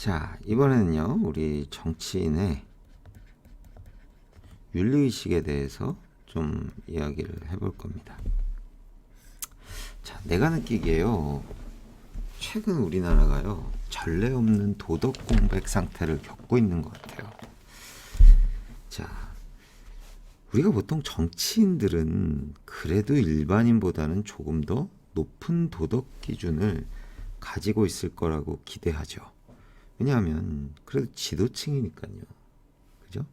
자, 이번에는요, 우리 정치인의 윤리의식에 대해서 좀 이야기를 해볼 겁니다. 자, 내가 느끼기에요, 최근 우리나라가요, 전례 없는 도덕 공백 상태를 겪고 있는 것 같아요. 자, 우리가 보통 정치인들은 그래도 일반인보다는 조금 더 높은 도덕 기준을 가지고 있을 거라고 기대하죠. 왜냐하면 그래도 지도층이니까요. 그죠?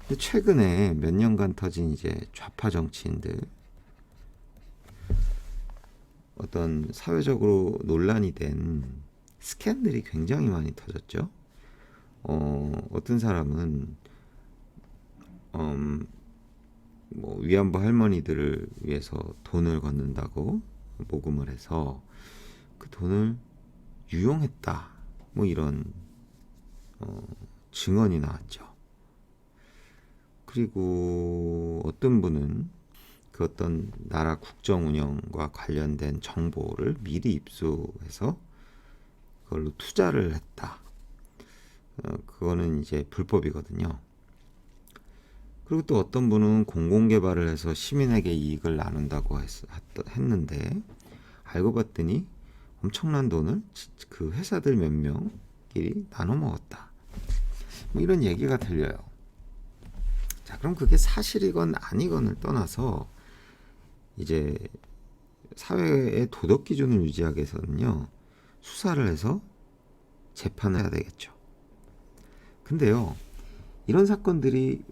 근데 최근에 몇 년간 터진 이제 좌파 정치인들, 어떤 사회적으로 논란이 된 스캔들이 굉장히 많이 터졌죠. 어떤 사람은 뭐 위안부 할머니들을 위해서 돈을 걷는다고 모금을 해서 그 돈을 유용했다, 뭐 이런 증언이 나왔죠. 그리고 어떤 분은 그 어떤 나라 국정 운영과 관련된 정보를 미리 입수해서 그걸로 투자를 했다. 그거는 이제 불법이거든요. 그리고 또 어떤 분은 공공개발을 해서 시민에게 이익을 나눈다고 했는데 알고 봤더니 엄청난 돈을 그 회사들 몇 명끼리 나눠 먹었다, 뭐 이런 얘기가 들려요. 자, 그럼 그게 사실이건 아니건을 떠나서 이제 사회의 도덕 기준을 유지하기 위해서는요, 수사를 해서 재판을 해야 되겠죠. 근데요, 이런 사건들이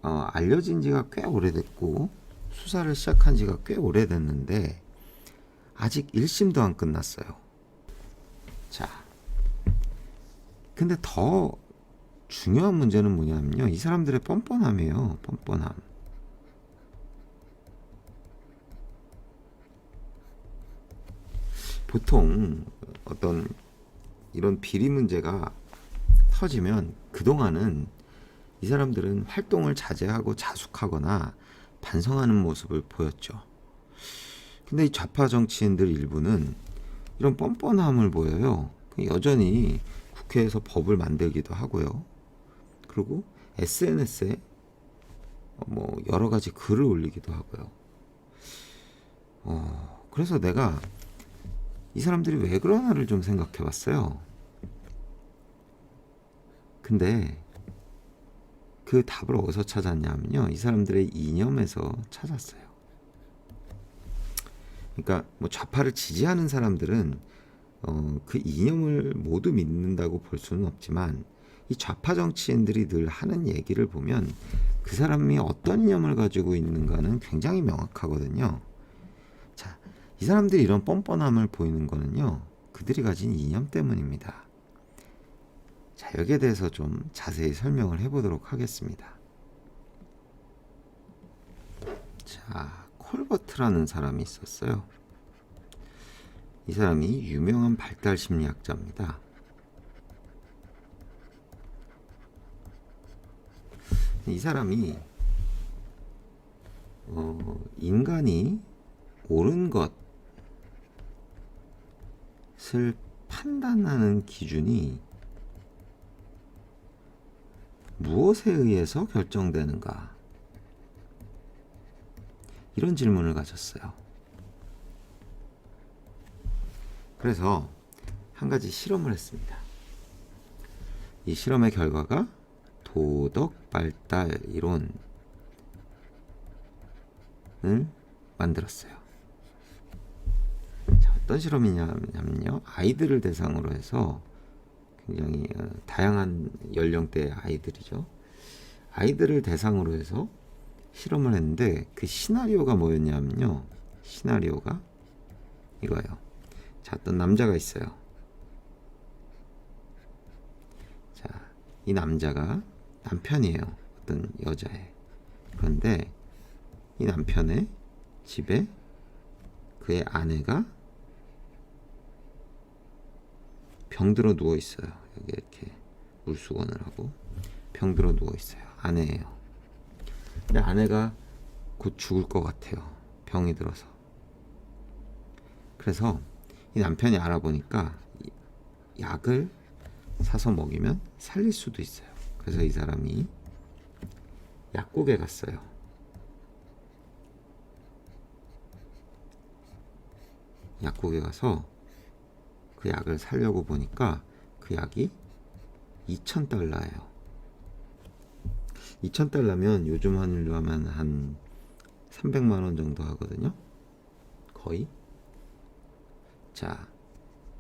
알려진 지가 꽤 오래됐고 수사를 시작한 지가 꽤 오래됐는데 아직 1심도 안 끝났어요. 자, 근데 더 중요한 문제는 뭐냐면요, 이 사람들의 뻔뻔함이에요. 뻔뻔함. 보통 어떤 이런 비리 문제가 터지면 그동안은 이 사람들은 활동을 자제하고 자숙하거나 반성하는 모습을 보였죠. 근데 이 좌파 정치인들 일부는 이런 뻔뻔함을 보여요. 여전히 국회에서 법을 만들기도 하고요. 그리고 SNS에 뭐 여러 가지 글을 올리기도 하고요. 그래서 내가 이 사람들이 왜 그러나를 좀 생각해 봤어요. 근데 그 답을 어디서 찾았냐면요, 이 사람들의 이념에서 찾았어요. 그러니까 뭐 좌파를 지지하는 사람들은 그 이념을 모두 믿는다고 볼 수는 없지만 이 좌파 정치인들이 늘 하는 얘기를 보면 그 사람이 어떤 이념을 가지고 있는가는 굉장히 명확하거든요. 자, 이 사람들이 이런 뻔뻔함을 보이는 거는요, 그들이 가진 이념 때문입니다. 자, 여기에 대해서 좀 자세히 설명을 해보도록 하겠습니다. 자, 콜버트라는 사람이 있었어요. 이 사람이 유명한 발달 심리학자입니다. 이 사람이 인간이 옳은 것을 판단하는 기준이 무엇에 의해서 결정되는가, 이런 질문을 가졌어요. 그래서 한 가지 실험을 했습니다. 이 실험의 결과가 도덕 발달 이론을 만들었어요. 자, 어떤 실험이냐면요, 아이들을 대상으로 해서 굉장히 다양한 연령대의 아이들이죠. 아이들을 대상으로 해서 실험을 했는데 그 시나리오가 뭐였냐면요, 시나리오가 이거예요. 자, 어떤 남자가 있어요. 자, 이 남자가 남편이에요. 어떤 여자의. 그런데 이 남편의 집에 그의 아내가 병들어 누워 있어요. 여기 이렇게 물수건을 하고 병들어 누워 있어요. 아내예요. 근데 아내가 곧 죽을 것 같아요. 병이 들어서. 그래서 이 남편이 알아보니까 약을 사서 먹이면 살릴 수도 있어요. 그래서 이 사람이 약국에 갔어요. 약국에 가서 그 약을 사려고 보니까 그 약이 2,000달러예요. 2,000달러면 요즘 환율로 하면 한 300만 원 정도 하거든요. 거의. 자,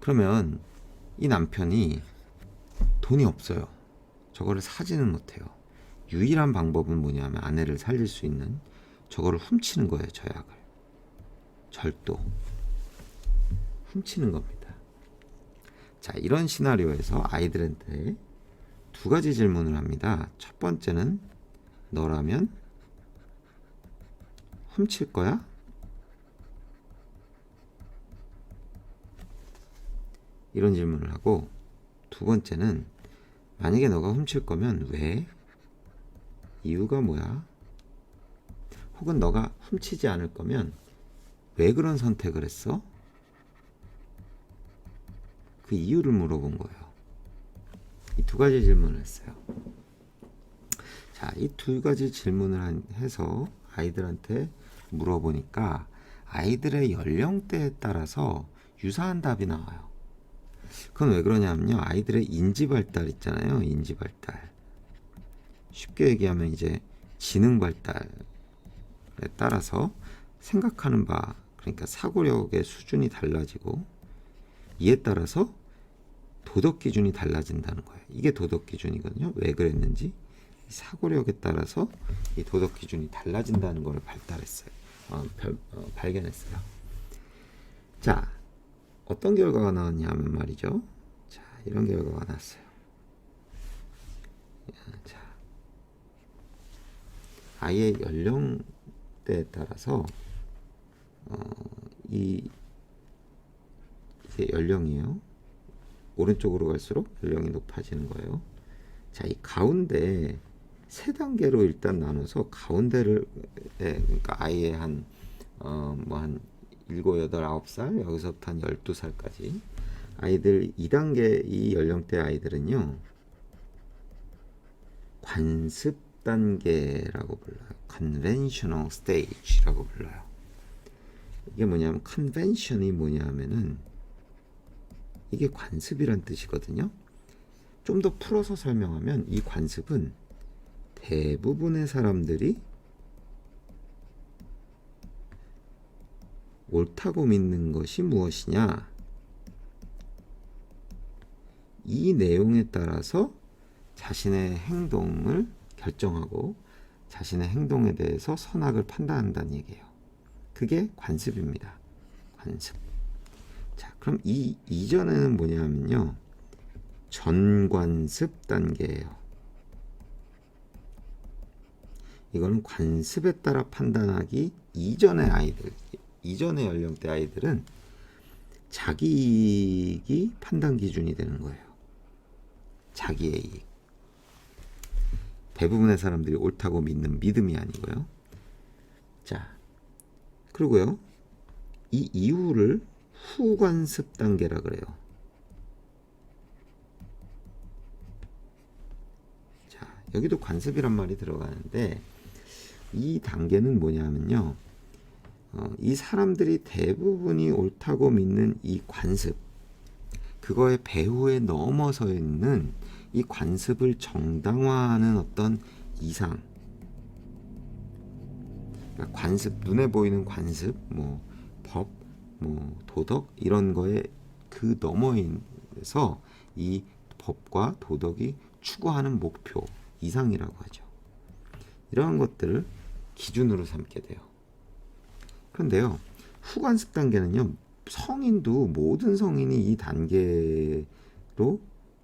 그러면 이 남편이 돈이 없어요. 저거를 사지는 못해요. 유일한 방법은 뭐냐면 아내를 살릴 수 있는 저거를 훔치는 거예요. 저 약을. 절도. 훔치는 겁니다. 자, 이런 시나리오에서 아이들한테 두 가지 질문을 합니다. 첫 번째는 너라면 훔칠 거야? 이런 질문을 하고, 두 번째는 만약에 너가 훔칠 거면 왜? 이유가 뭐야? 혹은 너가 훔치지 않을 거면 왜 그런 선택을 했어? 그 이유를 물어본 거예요. 이 두 가지 질문을 했어요. 자, 이 두 가지 질문을 해서 아이들한테 물어보니까 아이들의 연령대에 따라서 유사한 답이 나와요. 그건 왜 그러냐면요. 아이들의 인지 발달 있잖아요. 인지 발달. 쉽게 얘기하면 이제 지능 발달에 따라서 생각하는 바, 그러니까 사고력의 수준이 달라지고 이에 따라서 도덕 기준이 달라진다는 거예요. 이게 도덕 기준이거든요. 왜 그랬는지 사고력에 따라서 이 도덕 기준이 달라진다는 걸 발견했어요. 자, 어떤 결과가 나왔냐면 말이죠. 자, 이런 결과가 나왔어요. 자, 아이의 연령대에 따라서 이게 연령이에요. 오른쪽으로 갈수록 연령이 높아지는 거예요. 자, 이 가운데 세 단계로 일단 나눠서 가운데를 그러니까 아이의 한 7, 8, 9살 여기서부터 한 12살까지 아이들 2단계 이 연령대 아이들은요. 관습 단계라고 불러요. conventional stage라고 불러요. 이게 뭐냐면 convention이 뭐냐면은 이게 관습이란 뜻이거든요. 좀 더 풀어서 설명하면 이 관습은 대부분의 사람들이 옳다고 믿는 것이 무엇이냐, 이 내용에 따라서 자신의 행동을 결정하고 자신의 행동에 대해서 선악을 판단한다는 얘기예요. 그게 관습입니다. 관습. 자, 그럼 이 이전에는 뭐냐면요. 전관습 단계예요. 이거는 관습에 따라 판단하기 이전의 아이들, 이전의 연령대 아이들은 자기 이익이 판단 기준이 되는 거예요. 자기의 이익. 대부분의 사람들이 옳다고 믿는 믿음이 아니고요. 자, 그리고요. 이 이후를 후관습 단계라 그래요. 자, 여기도 관습이란 말이 들어가는데 이 단계는 뭐냐면요. 이 사람들이 대부분이 옳다고 믿는 이 관습, 그거의 배후에 넘어서 있는 이 관습을 정당화하는 어떤 이상, 그러니까 관습, 눈에 보이는 관습, 법, 도덕 이런 거에 그 너머에서 이 법과 도덕이 추구하는 목표 이상이라고 하죠. 이러한 것들을 기준으로 삼게 돼요. 그런데요, 후관습 단계는요, 성인도 모든 성인이 이 단계로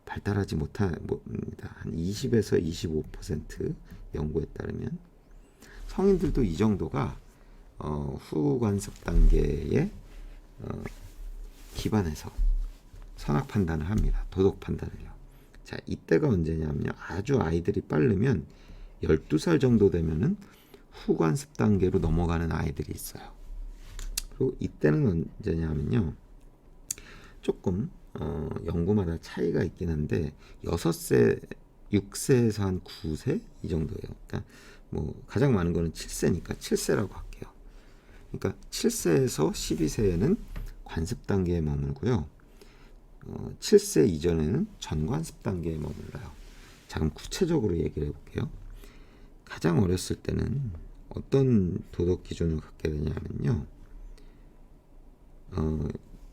발달하지 못합니다. 한 20에서 25% 연구에 따르면 성인들도 이 정도가 후관습 단계에 기반해서 선악 판단을 합니다. 도덕 판단을요. 자, 이때가 언제냐면요. 아주 아이들이 빠르면 12살 정도 되면은 후관습 단계로 넘어가는 아이들이 있어요. 그리고 이때는 언제냐면요. 조금 연구마다 차이가 있긴 한데 6세, 6세에서 한 9세 이 정도예요. 그러니까 뭐 가장 많은 거는 7세니까 7세라고 할게요. 그러니까 7세에서 12세에는 관습 단계에 머물고요. 7세 이전에는 전관습 단계에 머물러요. 자, 그럼 구체적으로 얘기를 해볼게요. 가장 어렸을 때는 어떤 도덕 기준을 갖게 되냐면요.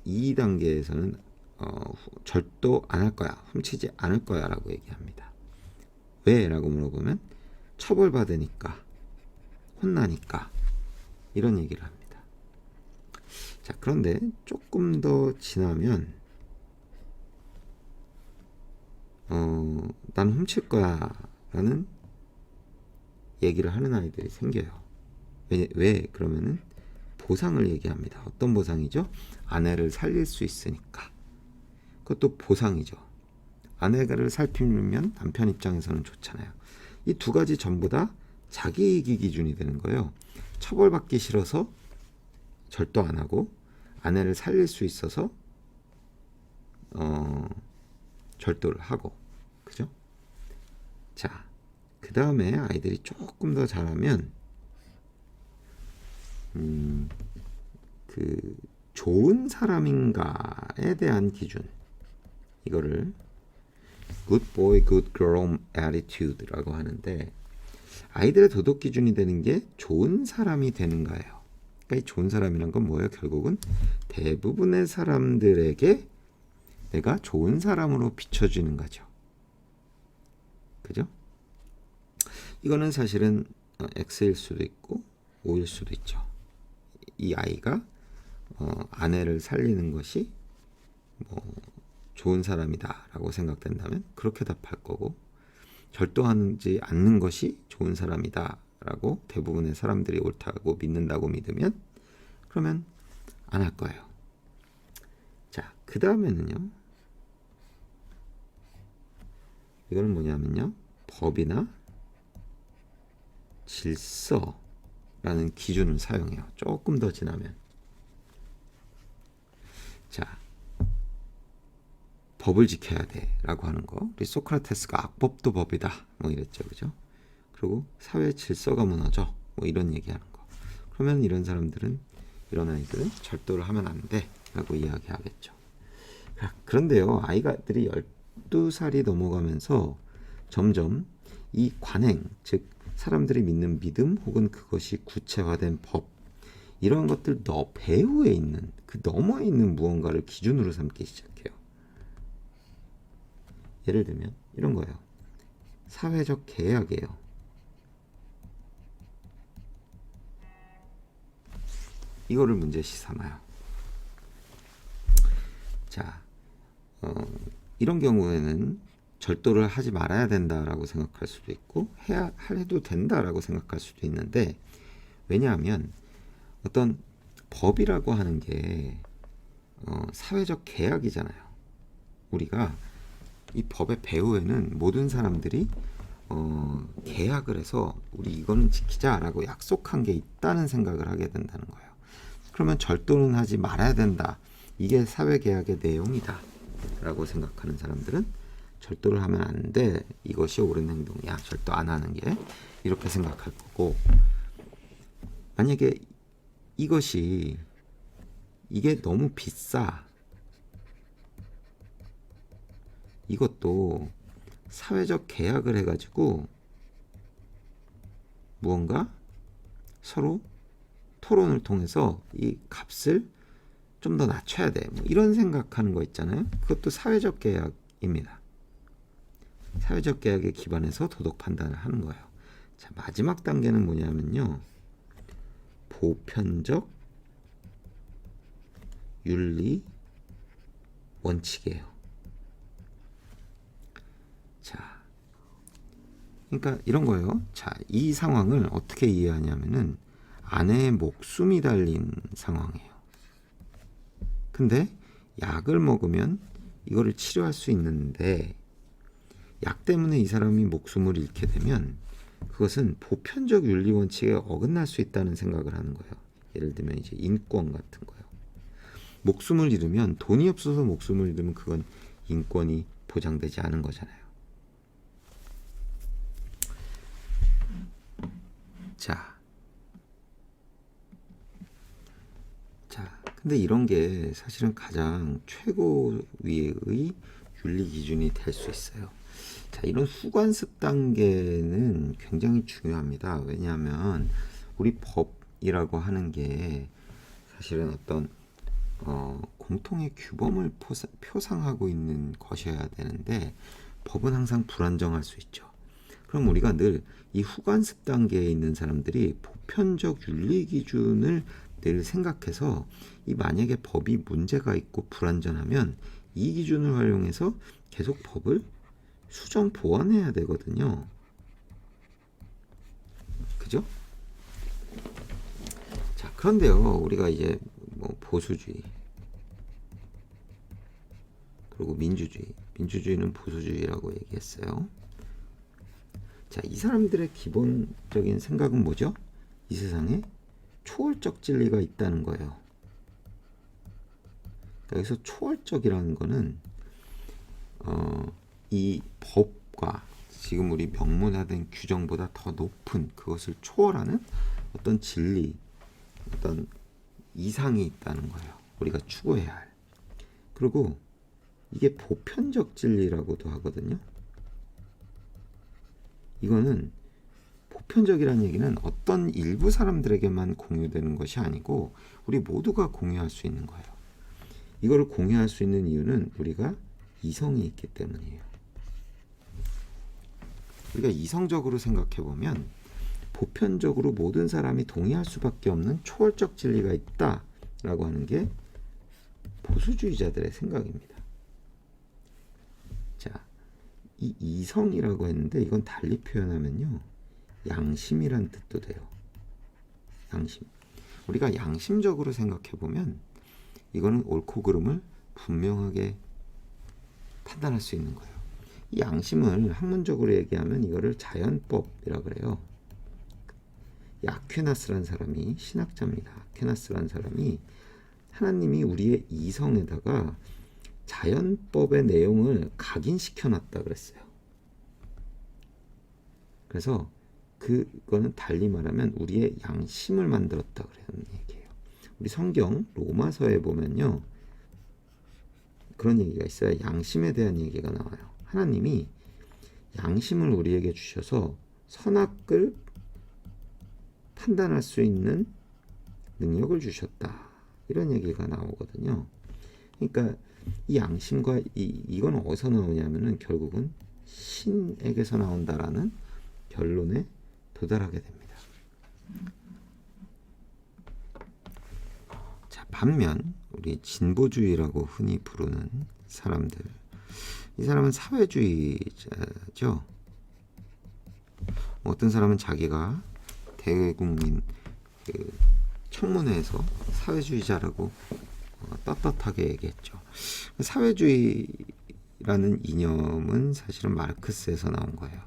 2단계에서는 절도 안 할 거야, 훔치지 않을 거야 라고 얘기합니다. 왜? 라고 물어보면 처벌받으니까, 혼나니까, 이런 얘기를 합니다. 자, 그런데 조금 더 지나면 난 훔칠 거야 라는 얘기를 하는 아이들이 생겨요. 왜? 그러면은 보상을 얘기합니다. 어떤 보상이죠? 아내를 살릴 수 있으니까. 그것도 보상이죠. 아내를 살피면 남편 입장에서는 좋잖아요. 이 두 가지 전부 다 자기이기 기준이 되는 거예요. 처벌받기 싫어서 절도 안 하고, 아내를 살릴 수 있어서 절도를 하고, 그죠? 자, 그 다음에 아이들이 조금 더 자라면 그 좋은 사람인가에 대한 기준, 이거를 good boy, good girl attitude라고 하는데, 아이들의 도덕 기준이 되는 게 좋은 사람이 되는 거예요. 그러니까 이 좋은 사람이란 건 뭐예요? 결국은 대부분의 사람들에게 내가 좋은 사람으로 비춰지는 거죠. 그죠? 이거는 사실은 X일 수도 있고 O일 수도 있죠. 이 아이가 아내를 살리는 것이 뭐 좋은 사람이다라고 생각된다면 그렇게 답할 거고, 절도하지 않는 것이 좋은 사람이다라고 대부분의 사람들이 옳다고 믿는다고 믿으면 그러면 안 할 거예요. 자, 그 다음에는요. 이거는 뭐냐면요. 법이나 질서라는 기준을 사용해요. 조금 더 지나면. 자, 법을 지켜야 돼 라고 하는 거. 우리 소크라테스가 악법도 법이다 뭐 이랬죠. 그죠? 그리고 사회 질서가 무너져 뭐 이런 얘기하는 거. 그러면 이런 사람들은, 이런 아이들은 절도를 하면 안 돼 라고 이야기하겠죠. 그런데요, 아이들이 12살이 넘어가면서 점점 이 관행, 즉 사람들이 믿는 믿음 혹은 그것이 구체화된 법, 이런 것들 배후에 있는, 그 너머에 있는 무언가를 기준으로 삼기 시작해요. 예를 들면 이런 거예요. 사회적 계약이에요. 이거를 문제시 삼아요. 자, 이런 경우에는 절도를 하지 말아야 된다라고 생각할 수도 있고 해도 된다라고 생각할 수도 있는데, 왜냐하면 어떤 법이라고 하는 게 사회적 계약이잖아요. 우리가 이 법의 배후에는 모든 사람들이 계약을 해서 우리 이거는 지키자라고 약속한 게 있다는 생각을 하게 된다는 거예요. 그러면 절도는 하지 말아야 된다, 이게 사회계약의 내용이다 라고 생각하는 사람들은 절도를 하면 안 돼, 이것이 옳은 행동이야, 절도 안 하는 게, 이렇게 생각할 거고, 만약에 이게 너무 비싸, 이것도 사회적 계약을 해가지고 무언가 서로 토론을 통해서 이 값을 좀 더 낮춰야 돼, 뭐 이런 생각하는 거 있잖아요. 그것도 사회적 계약입니다. 사회적 계약에 기반해서 도덕 판단을 하는 거예요. 자, 마지막 단계는 뭐냐면요, 보편적 윤리 원칙이에요. 자, 그러니까 이런 거예요. 자, 이 상황을 어떻게 이해하냐면은 아내의 목숨이 달린 상황이에요. 근데 약을 먹으면 이거를 치료할 수 있는데, 약 때문에 이 사람이 목숨을 잃게 되면 그것은 보편적 윤리 원칙에 어긋날 수 있다는 생각을 하는 거예요. 예를 들면 이제 인권 같은 거요. 목숨을 잃으면, 돈이 없어서 목숨을 잃으면 그건 인권이 보장되지 않은 거잖아요. 근데 이런 게 사실은 가장 최고위의 윤리 기준이 될 수 있어요. 이런 후관습 단계는 굉장히 중요합니다. 왜냐하면 우리 법이라고 하는 게 사실은 어떤 공통의 규범을 표상하고 있는 것이어야 되는데, 법은 항상 불안정할 수 있죠. 그럼 우리가 늘 이 후관습 단계에 있는 사람들이 보편적 윤리 기준을 늘 생각해서, 이 만약에 법이 문제가 있고 불완전하면 이 기준을 활용해서 계속 법을 수정 보완해야 되거든요. 그죠? 그런데요, 우리가 이제 뭐 보수주의, 그리고 민주주의는 보수주의라고 얘기했어요. 이 사람들의 기본적인 생각은 뭐죠? 이 세상에 초월적 진리가 있다는 거예요. 여기서 초월적이라는 거는 이 법과 지금 우리 명문화된 규정보다 더 높은, 그것을 초월하는 어떤 진리, 어떤 이상이 있다는 거예요. 우리가 추구해야 할. 그리고 이게 보편적 진리라고도 하거든요. 이거는 보편적이라는 얘기는 어떤 일부 사람들에게만 공유되는 것이 아니고 우리 모두가 공유할 수 있는 거예요. 이거를 공유할 수 있는 이유는 우리가 이성이 있기 때문이에요. 우리가 이성적으로 생각해 보면 보편적으로 모든 사람이 동의할 수밖에 없는 초월적 진리가 있다라고 하는 게 보수주의자들의 생각입니다. 이 이성이라고 했는데, 이건 달리 표현하면요, 양심이란 뜻도 돼요. 양심. 우리가 양심적으로 생각해 보면 이거는 옳고 그름을 분명하게 판단할 수 있는 거예요. 이 양심을 학문적으로 얘기하면 이거를 자연법이라고 그래요. 아퀴나스라는 사람이, 신학자입니다. 아퀴나스라는 사람이 하나님이 우리의 이성에다가 자연법의 내용을 각인시켜 놨다 그랬어요. 그래서 그거는 달리 말하면 우리의 양심을 만들었다 그러는 얘기예요. 우리 성경 로마서에 보면요, 그런 얘기가 있어요. 양심에 대한 얘기가 나와요. 하나님이 양심을 우리에게 주셔서 선악을 판단할 수 있는 능력을 주셨다, 이런 얘기가 나오거든요. 그러니까 이 양심과 이건 어디서 나오냐면은 결국은 신에게서 나온다라는 결론에 도달하게 됩니다. 반면 우리 진보주의라고 흔히 부르는 사람들, 이 사람은 사회주의자죠. 어떤 사람은 자기가 대국민 청문회에서 사회주의자라고 떳떳하게 얘기했죠. 사회주의라는 이념은 사실은 마르크스에서 나온 거예요.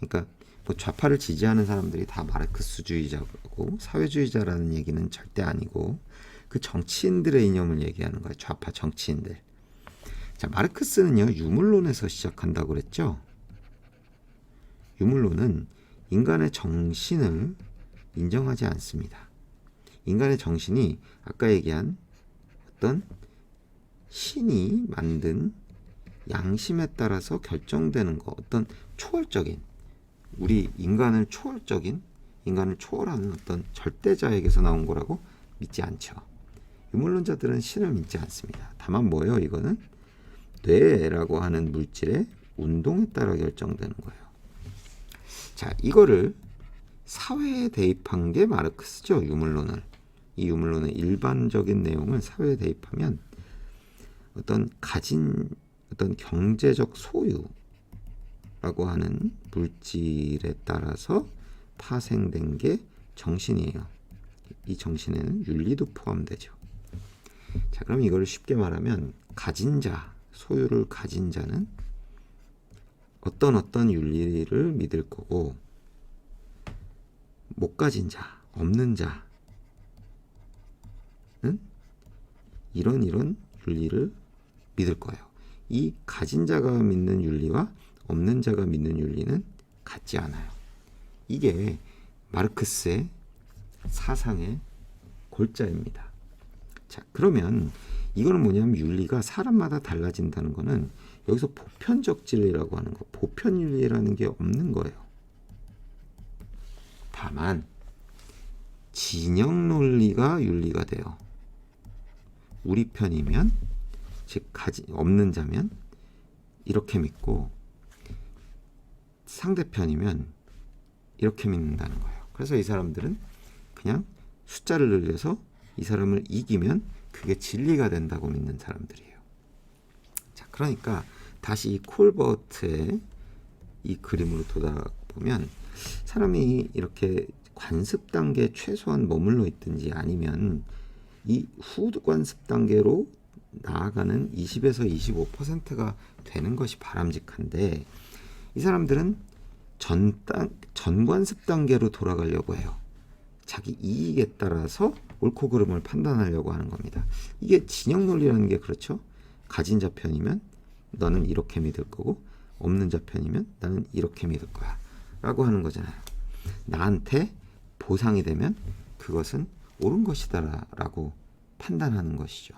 그러니까 뭐 좌파를 지지하는 사람들이 다 마르크스주의자고 사회주의자라는 얘기는 절대 아니고, 그 정치인들의 이념을 얘기하는 거예요. 좌파 정치인들. 마르크스는요, 유물론에서 시작한다고 그랬죠. 유물론은 인간의 정신을 인정하지 않습니다. 인간의 정신이 아까 얘기한 어떤 신이 만든 양심에 따라서 결정되는 거, 어떤 초월적인, 우리 인간을 초월하는 어떤 절대자에게서 나온 거라고 믿지 않죠. 유물론자들은 신을 믿지 않습니다. 다만 뭐예요? 이거는 뇌라고 하는 물질의 운동에 따라 결정되는 거예요. 이거를 사회에 대입한 게 마르크스죠. 유물론을. 이 유물론의 일반적인 내용을 사회에 대입하면 어떤 경제적 소유라고 하는 물질에 따라서 파생된 게 정신이에요. 이 정신에는 윤리도 포함되죠. 그럼 이걸 쉽게 말하면 가진 자, 소유를 가진 자는 어떤 윤리를 믿을 거고, 못 가진 자, 없는 자는 이런 윤리를 믿을 거예요. 이 가진 자가 믿는 윤리와 없는 자가 믿는 윤리는 같지 않아요. 이게 마르크스의 사상의 골자입니다. 자, 그러면 이거는 뭐냐면 윤리가 사람마다 달라진다는 거는 여기서 보편적 진리라고 하는 거, 보편윤리라는 게 없는 거예요. 다만 진영 논리가 윤리가 돼요. 우리 편이면, 즉 없는 자면 이렇게 믿고 상대편이면 이렇게 믿는다는 거예요. 그래서 이 사람들은 그냥 숫자를 늘려서 이 사람을 이기면 그게 진리가 된다고 믿는 사람들이에요. 자, 그러니까 다시 이 콜버트의 이 그림으로 돌아보면 사람이 이렇게 관습 단계에 최소한 머물러 있든지 아니면 이 후관습 단계로 나아가는 20에서 25%가 되는 것이 바람직한데 이 사람들은 전관습 단계로 돌아가려고 해요. 자기 이익에 따라서 옳고 그름을 판단하려고 하는 겁니다. 이게 진영 논리라는 게 그렇죠. 가진 자 편이면 너는 이렇게 믿을 거고 없는 자 편이면 나는 이렇게 믿을 거야 라고 하는 거잖아요. 나한테 보상이 되면 그것은 옳은 것이다 라고 판단하는 것이죠.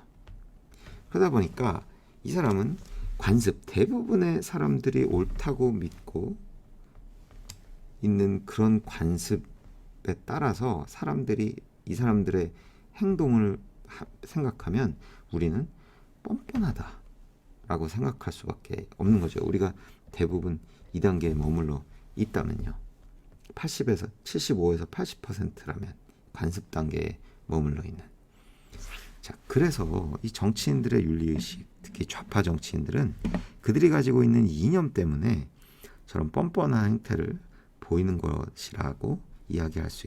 그러다 보니까 이 사람은 관습, 대부분의 사람들이 옳다고 믿고 있는 그런 관습에 따라서 사람들이 이 사람들의 행동을 생각하면 우리는 뻔뻔하다 라고 생각할 수밖에 없는 거죠. 우리가 대부분 2단계에 머물러 있다면요. 80에서 75에서 80%라면 관습 단계에 머물러 있는. 자, 그래서 이 정치인들의 윤리의식, 특히 좌파 정치인들은 그들이 가지고 있는 이념 때문에 저런 뻔뻔한 행태를 보이는 것이라고 이야기할 수 있습니다.